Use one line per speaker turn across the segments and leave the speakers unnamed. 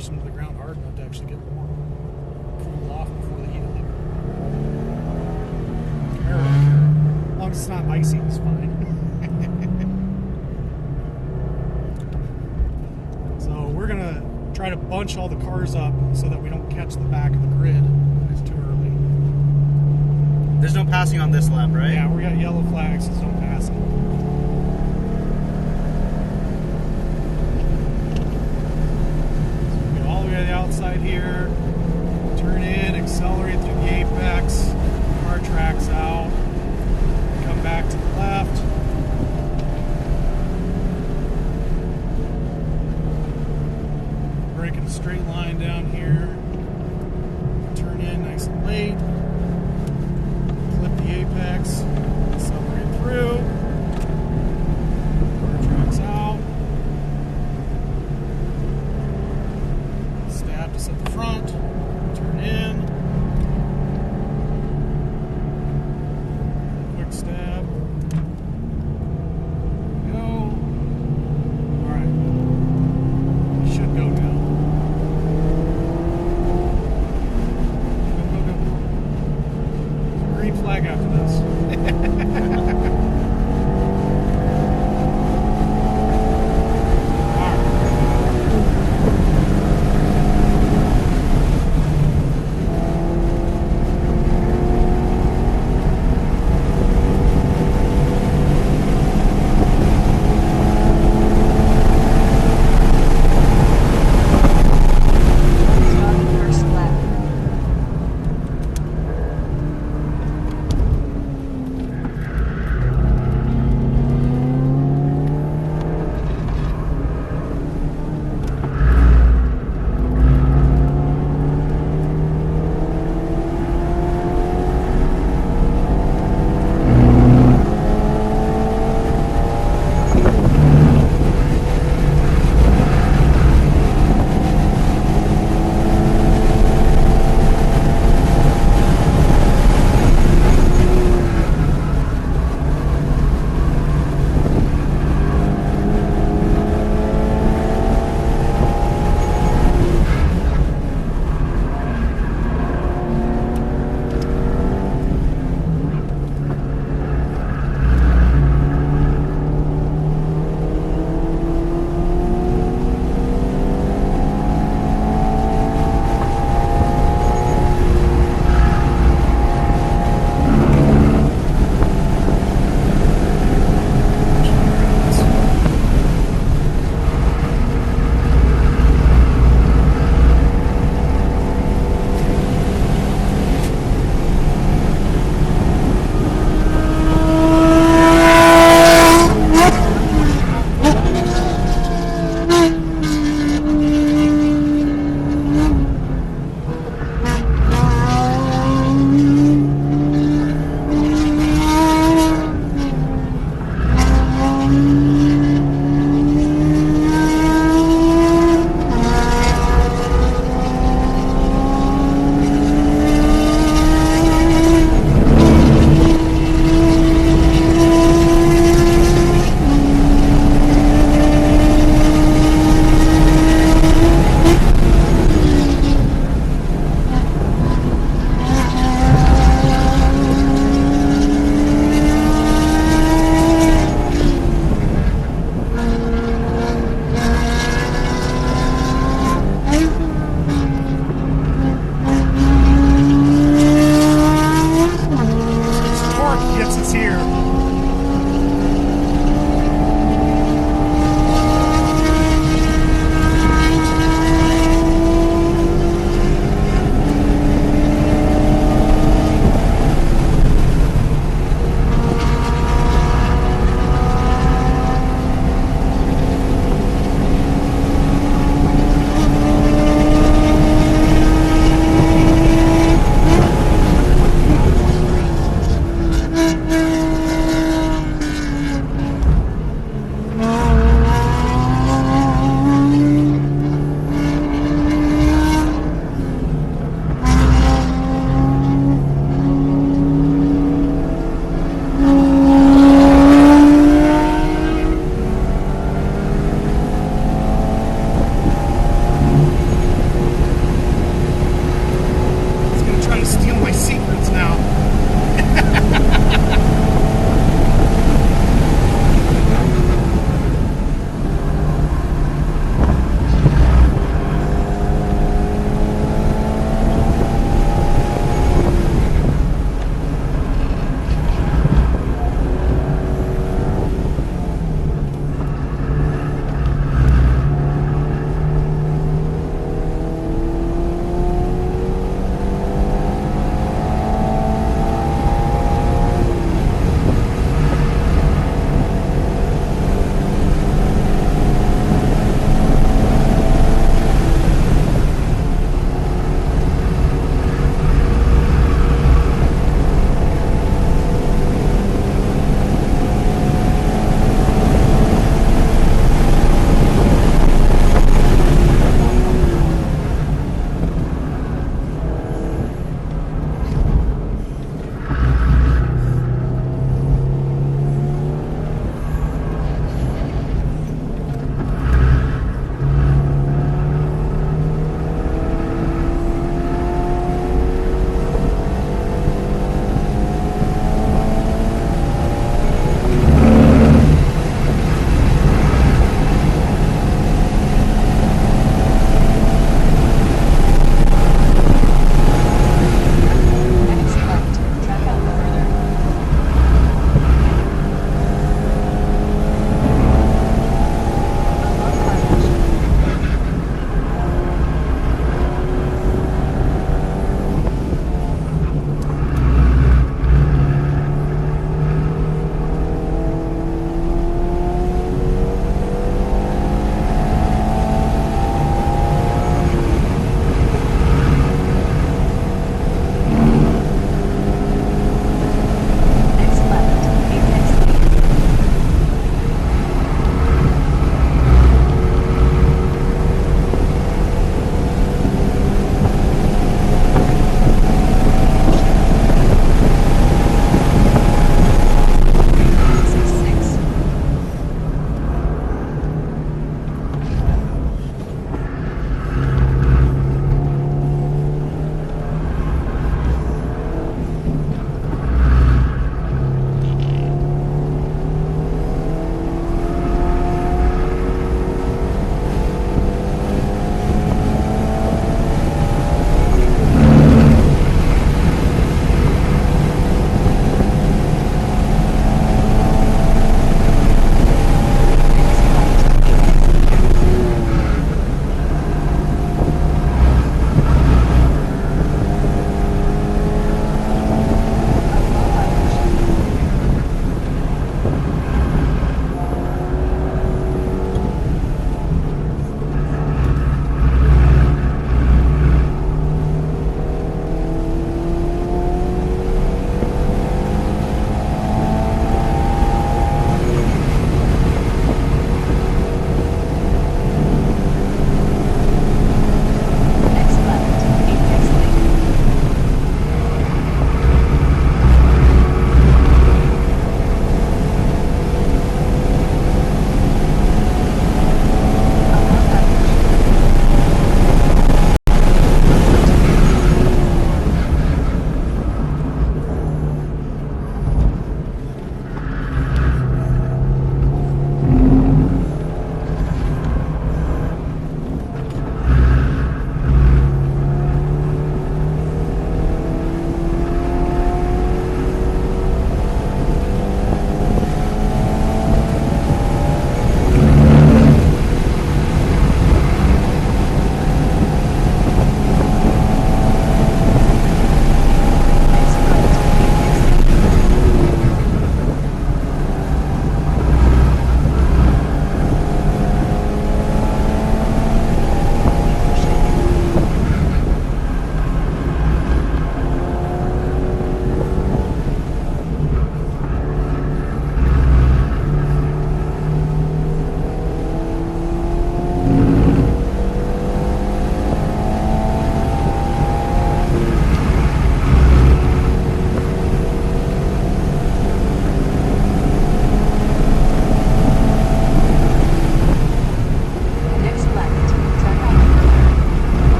force them to the ground hard enough to actually get more cooled off before they heat up. Camaro, as long as it's not icy, it's fine. So we're gonna try to bunch all the cars up so that we don't catch the back of the grid when it's too early.
There's no passing on this lap, right?
Yeah, we got yellow flags, so don't pass it. All the way to the outside here, turn in, accelerate through the apex, car tracks out, come back to the left. Breaking a straight line down here, turn in nice and late, clip the apex, accelerate through, car tracks out. Stab just at the front, turn in, quick stab, go, alright, should go now, go. Green flag after this.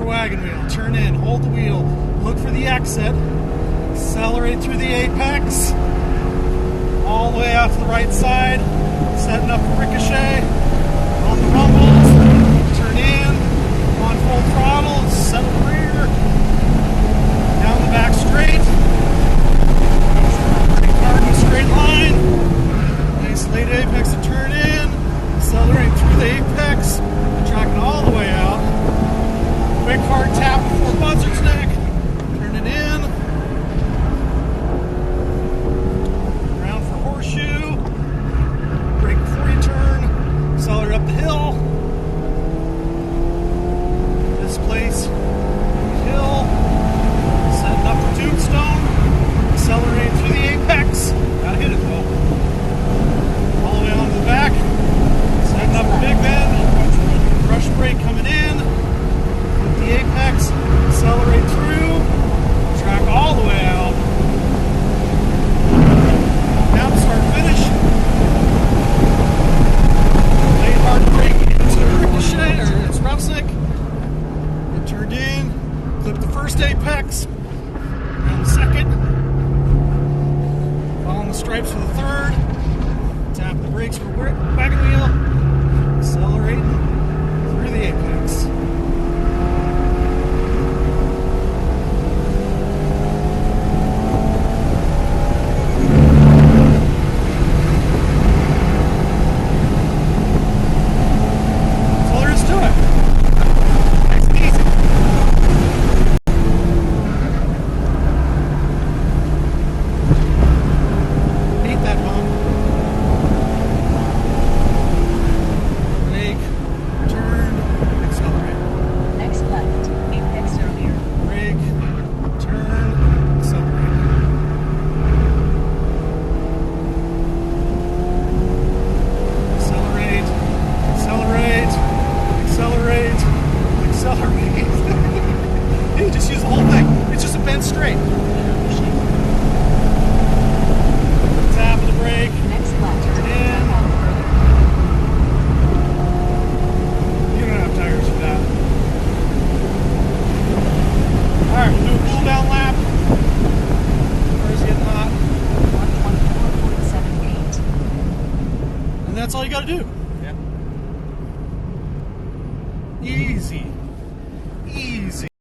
wagon wheel. Turn in, hold the wheel, look for the exit, accelerate through the apex, all the way out to the right side, setting up for ricochet. On the rumbles, turn in, on full throttle, settle rear, down the back straight, car in a straight line, nice late apex to turn in, accelerate through the apex, tracking all the way out, quick hard tap before buzzard's neck, turn it in, around for horseshoe, brake before you turn, accelerate up the hill, this place, hill, setting up for tombstone, accelerate through the apex, gotta hit it though, all the way onto the back, setting up a big bend, brush brake coming in, flip the apex, accelerate through, track all the way out, now to start finish, late hard brake into ricochet, or it's Rousick, it turned in, clip the first apex, and the second, following the stripes for the third, tap the brakes for wagon wheel, accelerating through the apex. That's all there is to it. Nice and easy. Hate that bump. Brake, turn, accelerate.
Next left, apex earlier.
Brake, turn, accelerate. Accelerate, accelerate, accelerate, accelerate. You just use the whole thing. It's just a bend straight. Tap of the brake,
Next left,
turn in. You don't have tires for that. Alright, we'll do a cool down lap. Car's getting hot.
124.78.
And that's all you gotta do.
Yeah.
Easy. Easy.